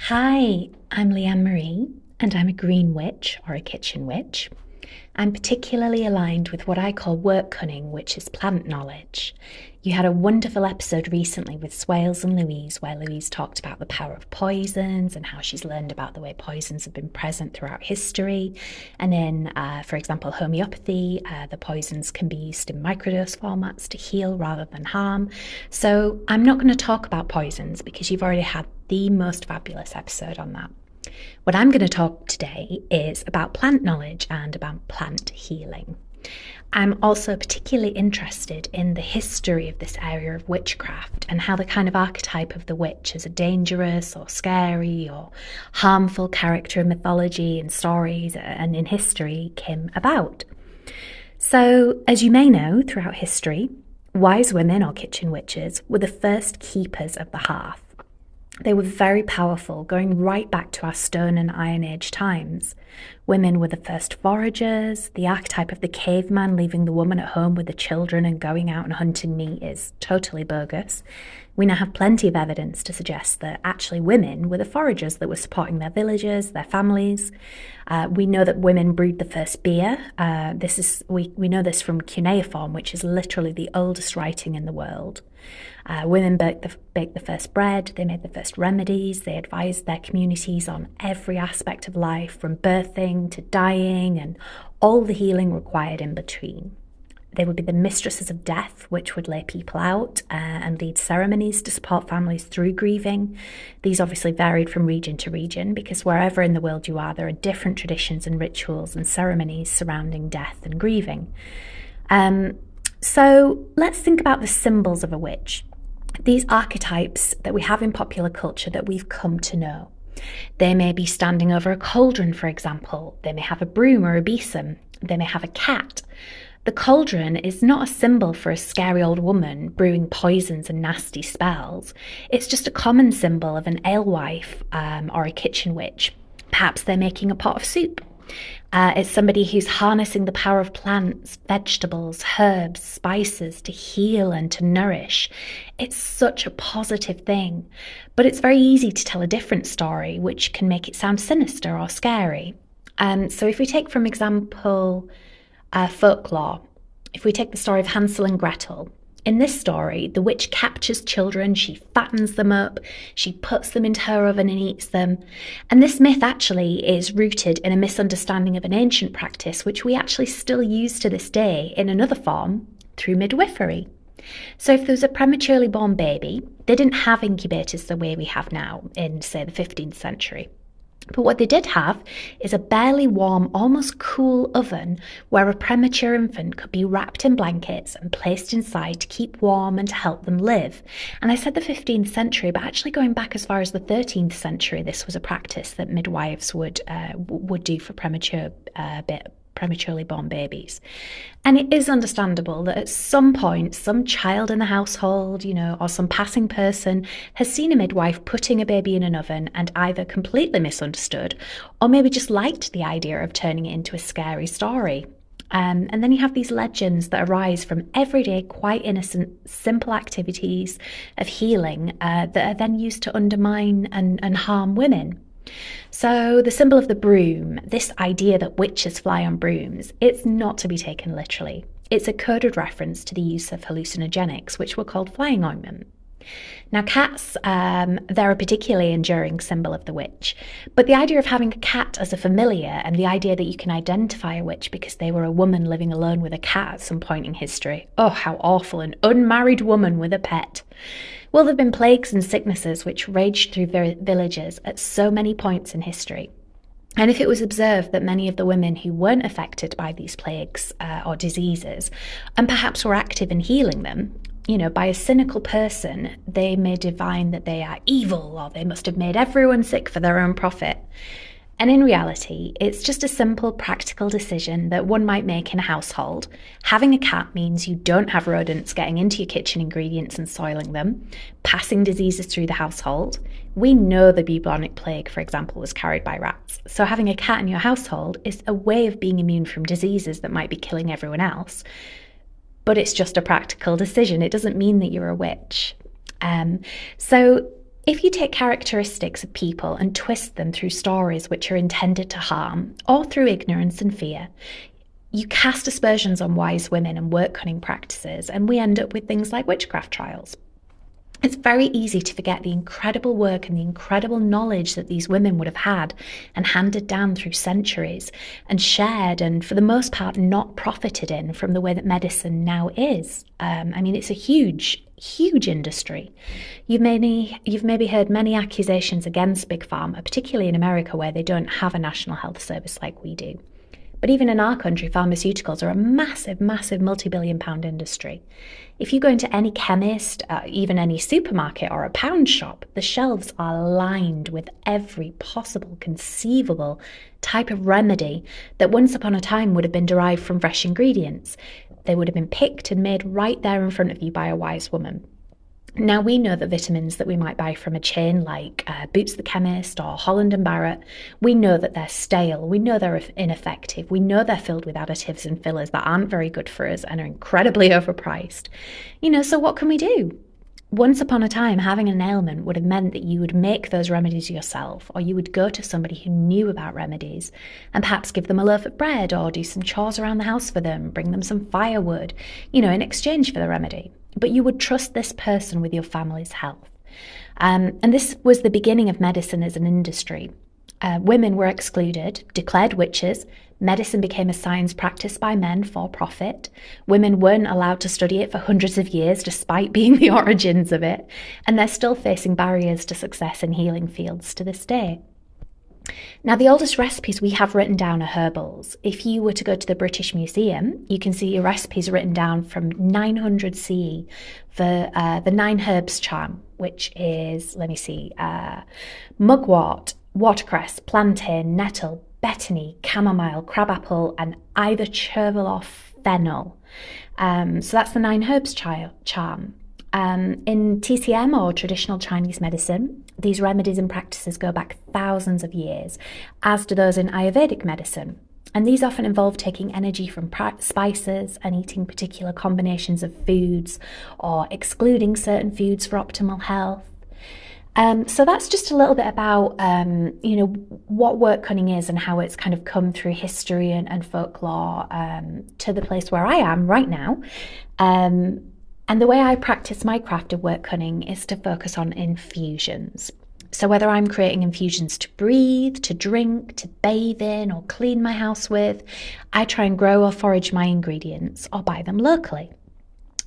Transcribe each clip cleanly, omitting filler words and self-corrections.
Hi, I'm Lianne Marie, and I'm a green witch or a kitchen witch. I'm particularly aligned with what I call work cunning, which is plant knowledge. You had a wonderful episode recently with Swales and Louise, where Louise talked about the power of poisons and how she's learned about the way poisons have been present throughout history. And in, for example, homeopathy, the poisons can be used in microdose formats to heal rather than harm. So I'm not going to talk about poisons because you've already had the most fabulous episode on that. What I'm going to talk today is about plant knowledge and about plant healing. I'm also particularly interested in the history of this area of witchcraft and how the kind of archetype of the witch as a dangerous or scary or harmful character in mythology and stories and in history came about. So, as you may know, throughout history, wise women or kitchen witches were the first keepers of the hearth. They were very powerful, going right back to our Stone and Iron Age times. Women were the first foragers. The archetype of the caveman leaving the woman at home with the children and going out and hunting meat is totally bogus. We now have plenty of evidence to suggest that actually women were the foragers that were supporting their villagers, their families. We know that women brewed the first beer. We know this from cuneiform, which is literally the oldest writing in the world. Women baked the first bread, they made the first remedies, they advised their communities on every aspect of life, from birthing to dying and all the healing required in between. They would be the mistresses of death, which would lay people out and lead ceremonies to support families through grieving. These obviously varied from region to region because wherever in the world you are, there are different traditions and rituals and ceremonies surrounding death and grieving. So let's think about the symbols of a witch. These archetypes that we have in popular culture that we've come to know. They may be standing over a cauldron, for example. They may have a broom or a besom. They may have a cat. The cauldron is not a symbol for a scary old woman brewing poisons and nasty spells. It's just a common symbol of an alewife or a kitchen witch. Perhaps they're making a pot of soup. It's somebody who's harnessing the power of plants, vegetables, herbs, spices to heal and to nourish. It's such a positive thing, but it's very easy to tell a different story, which can make it sound sinister or scary. So if we take, for example, Folklore, if we take the story of Hansel and Gretel, in this story, the witch captures children, she fattens them up, she puts them into her oven and eats them. And this myth actually is rooted in a misunderstanding of an ancient practice, which we actually still use to this day in another form through midwifery. So if there was a prematurely born baby, they didn't have incubators the way we have now in, say, the 15th century. But what they did have is a barely warm, almost cool oven where a premature infant could be wrapped in blankets and placed inside to keep warm and to help them live. And I said the 15th century, but actually going back as far as the 13th century, this was a practice that midwives would do for prematurely born babies. And it is understandable that at some point, some child in the household, or some passing person has seen a midwife putting a baby in an oven and either completely misunderstood or maybe just liked the idea of turning it into a scary story. And then you have these legends that arise from everyday, quite innocent, simple activities of healing that are then used to undermine and harm women. So the symbol of the broom, this idea that witches fly on brooms, it's not to be taken literally. It's a coded reference to the use of hallucinogenics, which were called flying ointment. Now cats, they're a particularly enduring symbol of the witch, but the idea of having a cat as a familiar and the idea that you can identify a witch because they were a woman living alone with a cat at some point in history, oh how awful, an unmarried woman with a pet. Well, there have been plagues and sicknesses which raged through villages at so many points in history. And if it was observed that many of the women who weren't affected by these plagues or diseases, and perhaps were active in healing them, by a cynical person, they may divine that they are evil or they must have made everyone sick for their own profit. And in reality, it's just a simple practical decision that one might make in a household. Having a cat means you don't have rodents getting into your kitchen ingredients and soiling them, passing diseases through the household. We know the bubonic plague, for example, was carried by rats. So having a cat in your household is a way of being immune from diseases that might be killing everyone else. But it's just a practical decision. It doesn't mean that you're a witch. So If you take characteristics of people and twist them through stories which are intended to harm, or through ignorance and fear, you cast aspersions on wise women and work cunning practices, and we end up with things like witchcraft trials. It's very easy to forget the incredible work and the incredible knowledge that these women would have had and handed down through centuries and shared and, for the most part, not profited in from the way that medicine now is. It's a huge, huge industry. You've maybe heard many accusations against Big Pharma, particularly in America where they don't have a national health service like we do. But even in our country, pharmaceuticals are a massive, massive multi-billion-pound industry. If you go into any chemist, even any supermarket or a pound shop, the shelves are lined with every possible conceivable type of remedy that once upon a time would have been derived from fresh ingredients. They would have been picked and made right there in front of you by a wise woman. Now, we know that vitamins that we might buy from a chain like Boots the Chemist or Holland & Barrett, we know that they're stale, we know they're ineffective, we know they're filled with additives and fillers that aren't very good for us and are incredibly overpriced. So what can we do? Once upon a time, having an ailment would have meant that you would make those remedies yourself, or you would go to somebody who knew about remedies and perhaps give them a loaf of bread or do some chores around the house for them, bring them some firewood, in exchange for the remedy. But you would trust this person with your family's health. And this was the beginning of medicine as an industry. Women were excluded, declared witches. Medicine became a science practiced by men for profit. Women weren't allowed to study it for hundreds of years, despite being the origins of it. And they're still facing barriers to success in healing fields to this day. Now, the oldest recipes we have written down are herbals. If you were to go to the British Museum, you can see recipes written down from 900 CE for the 9 herbs charm, which is, mugwort, watercress, plantain, nettle, betony, chamomile, crabapple, and either chervil or fennel. So that's the 9 herbs charm. In TCM, or traditional Chinese medicine, these remedies and practices go back thousands of years, as do those in Ayurvedic medicine. And these often involve taking energy from spices and eating particular combinations of foods or excluding certain foods for optimal health. So that's just a little bit about, what work cunning is and how it's kind of come through history and folklore to the place where I am right now. And the way I practice my craft of work cunning is to focus on infusions. So whether I'm creating infusions to breathe, to drink, to bathe in, or clean my house with, I try and grow or forage my ingredients or buy them locally.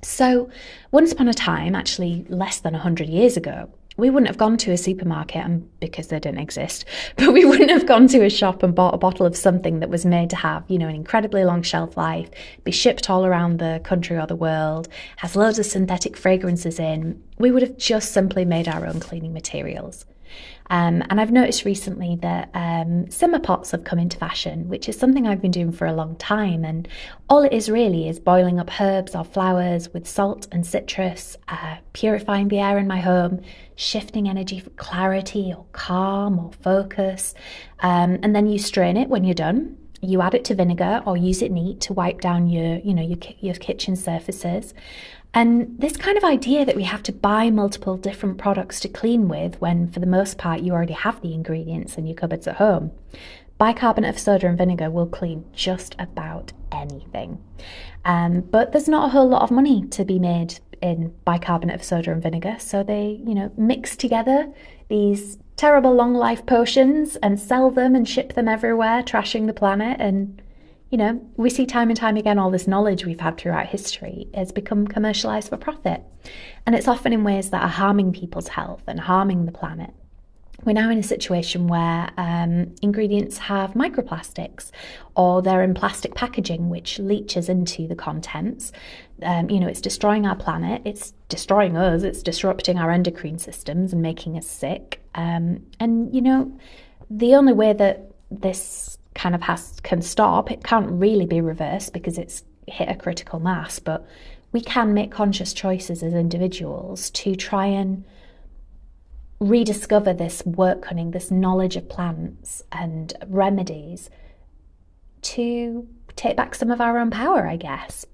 So once upon a time, actually less than 100 years ago, we wouldn't have gone to a supermarket, and because they didn't exist, but we wouldn't have gone to a shop and bought a bottle of something that was made to have, an incredibly long shelf life, be shipped all around the country or the world, has loads of synthetic fragrances in. We would have just simply made our own cleaning materials. And I've noticed recently that simmer pots have come into fashion, which is something I've been doing for a long time. And all it is really is boiling up herbs or flowers with salt and citrus, purifying the air in my home, shifting energy for clarity or calm or focus. And then you strain it when you're done. You add it to vinegar or use it neat to wipe down your kitchen surfaces. And this kind of idea that we have to buy multiple different products to clean with, when for the most part you already have the ingredients in your cupboards at home. Bicarbonate of soda and vinegar will clean just about anything. But there's not a whole lot of money to be made in bicarbonate of soda and vinegar, so they, mix together these terrible long life potions and sell them and ship them everywhere, trashing the planet. And we see time and time again all this knowledge we've had throughout history has become commercialized for profit. And it's often in ways that are harming people's health and harming the planet. We're now in a situation where ingredients have microplastics, or they're in plastic packaging, which leaches into the contents. It's destroying our planet, it's destroying us, it's disrupting our endocrine systems and making us sick. The only way that this kind of can stop, it can't really be reversed because it's hit a critical mass, but we can make conscious choices as individuals to try and rediscover this work cunning, this knowledge of plants and remedies, to take back some of our own power, I guess.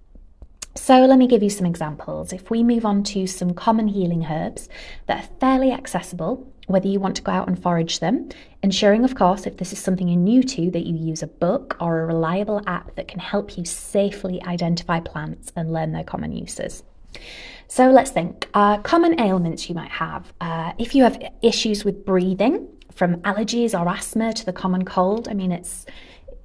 So let me give you some examples. If we move on to some common healing herbs that are fairly accessible, whether you want to go out and forage them, ensuring, of course, if this is something you're new to, that you use a book or a reliable app that can help you safely identify plants and learn their common uses. So let's think. Common ailments you might have. If you have issues with breathing, from allergies or asthma to the common cold, I mean,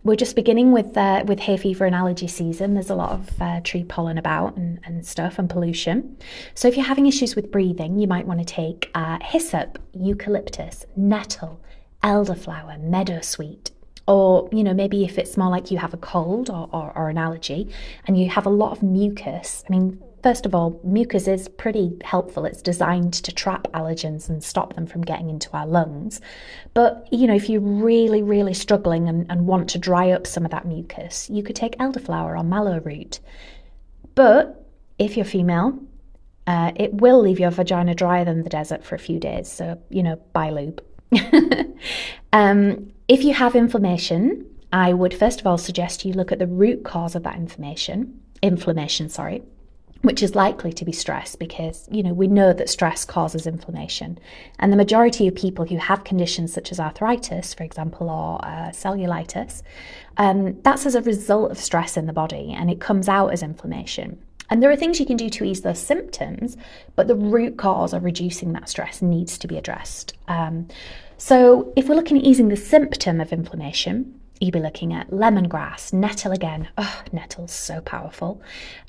we're just beginning with hay fever and allergy season. There's a lot of tree pollen about and stuff and pollution. So if you're having issues with breathing, you might want to take hyssop, eucalyptus, nettle, elderflower, meadowsweet. Or, maybe if it's more like you have a cold or an allergy and you have a lot of mucus. I mean, first of all, mucus is pretty helpful. It's designed to trap allergens and stop them from getting into our lungs. But, if you're really, really struggling and want to dry up some of that mucus, you could take elderflower or mallow root. But if you're female, it will leave your vagina drier than the desert for a few days. So, buy lube. If you have inflammation, I would first of all suggest you look at the root cause of that inflammation, which is likely to be stress because, we know that stress causes inflammation. And the majority of people who have conditions such as arthritis, for example, or cellulitis, that's as a result of stress in the body, and it comes out as inflammation. And there are things you can do to ease those symptoms, but the root cause of reducing that stress needs to be addressed. So if we're looking at easing the symptom of inflammation, you'd be looking at lemongrass, nettle again. Oh, nettle's so powerful.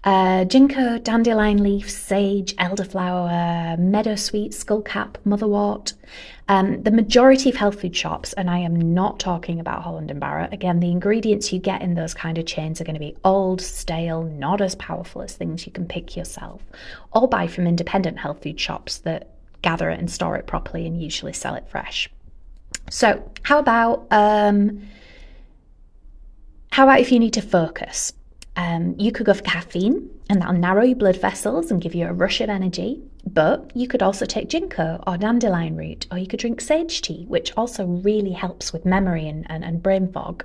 Ginkgo, dandelion leaf, sage, elderflower, meadowsweet, skullcap, motherwort. The majority of health food shops, and I am not talking about Holland and Barrett, again, the ingredients you get in those kind of chains are going to be old, stale, not as powerful as things you can pick yourself, or buy from independent health food shops that gather it and store it properly and usually sell it fresh. So how about if you need to focus? You could go for caffeine, and that'll narrow your blood vessels and give you a rush of energy. But you could also take ginkgo or dandelion root, or you could drink sage tea, which also really helps with memory and brain fog.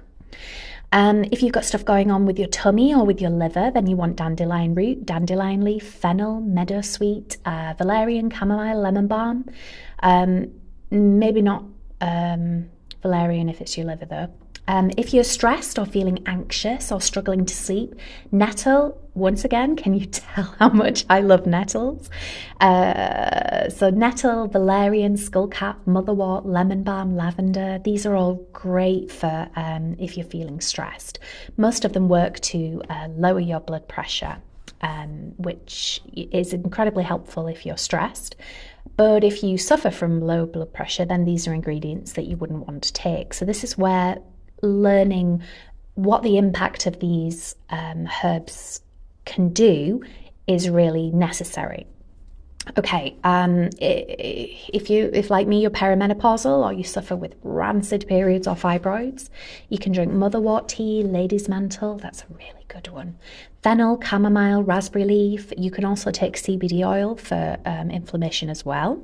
If you've got stuff going on with your tummy or with your liver, then you want dandelion root, dandelion leaf, fennel, meadowsweet, valerian, chamomile, lemon balm. Maybe not valerian if it's your liver though. If you're stressed or feeling anxious or struggling to sleep, nettle, once again, can you tell how much I love nettles? So nettle, valerian, skullcap, motherwort, lemon balm, lavender, these are all great for if you're feeling stressed. Most of them work to lower your blood pressure, which is incredibly helpful if you're stressed. But if you suffer from low blood pressure, then these are ingredients that you wouldn't want to take. So this is where learning what the impact of these herbs can do is really necessary. Okay, if like me, you're perimenopausal or you suffer with rancid periods or fibroids, you can drink motherwort tea, lady's mantle, that's a really good one. Fennel, chamomile, raspberry leaf. You can also take CBD oil for inflammation as well.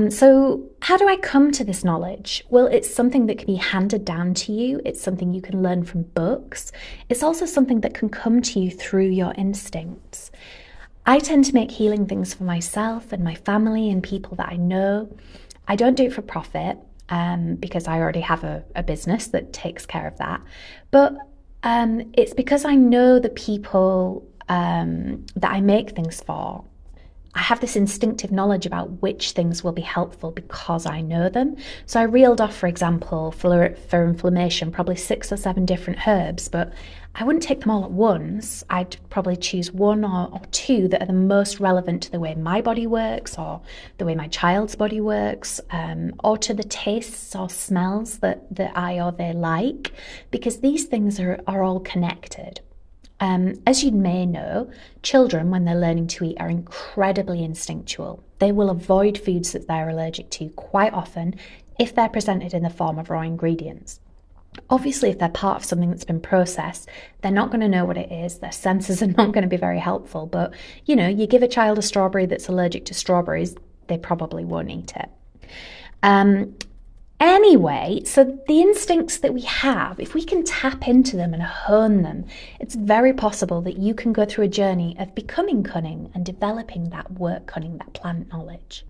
So how do I come to this knowledge? Well, it's something that can be handed down to you. It's something you can learn from books. It's also something that can come to you through your instincts. I tend to make healing things for myself and my family and people that I know. I don't do it for profit because I already have a business that takes care of that. But it's because I know the people that I make things for. I have this instinctive knowledge about which things will be helpful because I know them. So I reeled off, for example, for inflammation, probably 6 or 7 different herbs, but I wouldn't take them all at once. I'd probably choose 1 or 2 that are the most relevant to the way my body works or the way my child's body works, or to the tastes or smells that I or they like, because these things are all connected. As you may know, children, when they're learning to eat, are incredibly instinctual. They will avoid foods that they're allergic to quite often if they're presented in the form of raw ingredients. Obviously, if they're part of something that's been processed, they're not going to know what it is. Their senses are not going to be very helpful. But, you give a child a strawberry that's allergic to strawberries, they probably won't eat it. Anyway, so the instincts that we have, if we can tap into them and hone them, it's very possible that you can go through a journey of becoming cunning and developing that work cunning, that plant knowledge.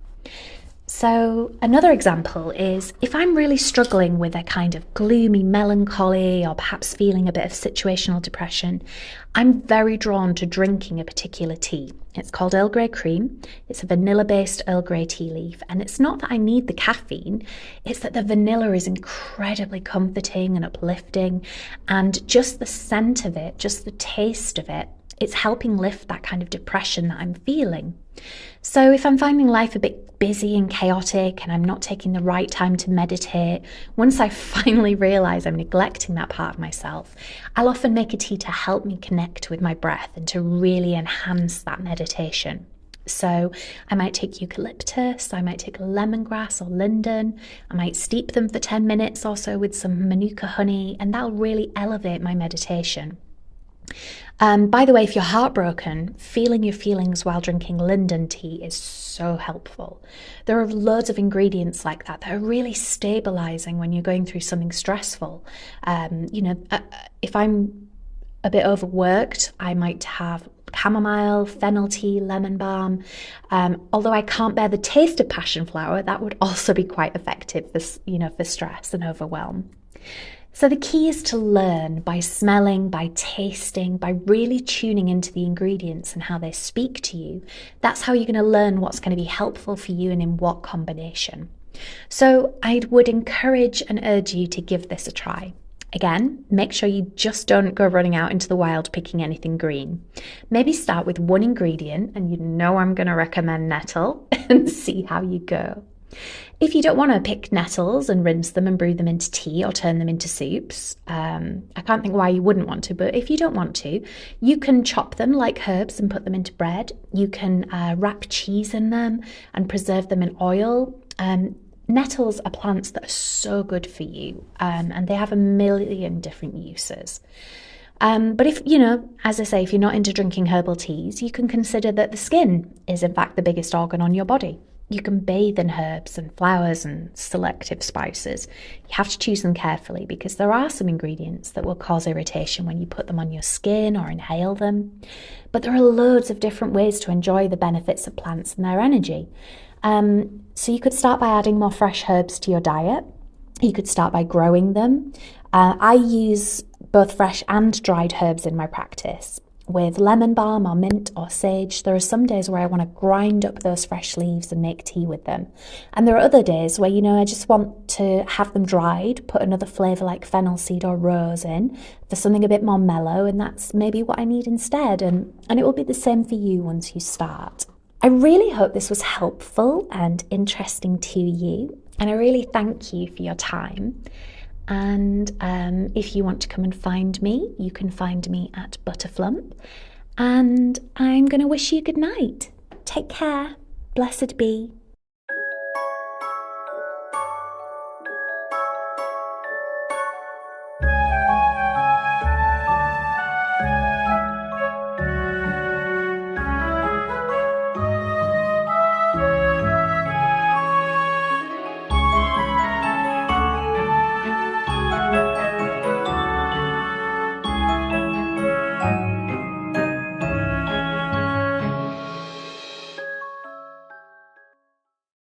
So another example is if I'm really struggling with a kind of gloomy melancholy or perhaps feeling a bit of situational depression, I'm very drawn to drinking a particular tea. It's called Earl Grey Cream. It's a vanilla-based Earl Grey tea leaf. And it's not that I need the caffeine, it's that the vanilla is incredibly comforting and uplifting. And just the scent of it, just the taste of it, it's helping lift that kind of depression that I'm feeling. So if I'm finding life a bit busy and chaotic and I'm not taking the right time to meditate, once I finally realize I'm neglecting that part of myself, I'll often make a tea to help me connect with my breath and to really enhance that meditation. So I might take eucalyptus, I might take lemongrass or linden, I might steep them for 10 minutes or so with some manuka honey, and that'll really elevate my meditation. By the way, if you're heartbroken, feeling your feelings while drinking linden tea is so helpful. There are loads of ingredients like that are really stabilizing when you're going through something stressful. If I'm a bit overworked, I might have chamomile, fennel tea, lemon balm. Although I can't bear the taste of passion flower, that would also be quite effective for stress and overwhelm. So the key is to learn by smelling, by tasting, by really tuning into the ingredients and how they speak to you. That's how you're going to learn what's going to be helpful for you and in what combination. So I would encourage and urge you to give this a try. Again, make sure you just don't go running out into the wild picking anything green. Maybe start with one ingredient, and you know I'm going to recommend nettle, and see how you go. If you don't want to pick nettles and rinse them and brew them into tea or turn them into soups, I can't think why you wouldn't want to, but if you don't want to, you can chop them like herbs and put them into bread. You can wrap cheese in them and preserve them in oil. Nettles are plants that are so good for you, and they have a million different uses. But if you're not into drinking herbal teas, you can consider that the skin is in fact the biggest organ on your body. You can bathe in herbs and flowers and selective spices. You have to choose them carefully because there are some ingredients that will cause irritation when you put them on your skin or inhale them. But there are loads of different ways to enjoy the benefits of plants and their energy. So you could start by adding more fresh herbs to your diet. You could start by growing them. I use both fresh and dried herbs in my practice. With lemon balm or mint or sage, there are some days where I want to grind up those fresh leaves and make tea with them. And there are other days where, I just want to have them dried, put another flavour like fennel seed or rose in for something a bit more mellow, and that's maybe what I need instead. And it will be the same for you once you start. I really hope this was helpful and interesting to you, and I really thank you for your time. And if you want to come and find me, you can find me at Butterflump. And I'm going to wish you good night. Take care. Blessed be.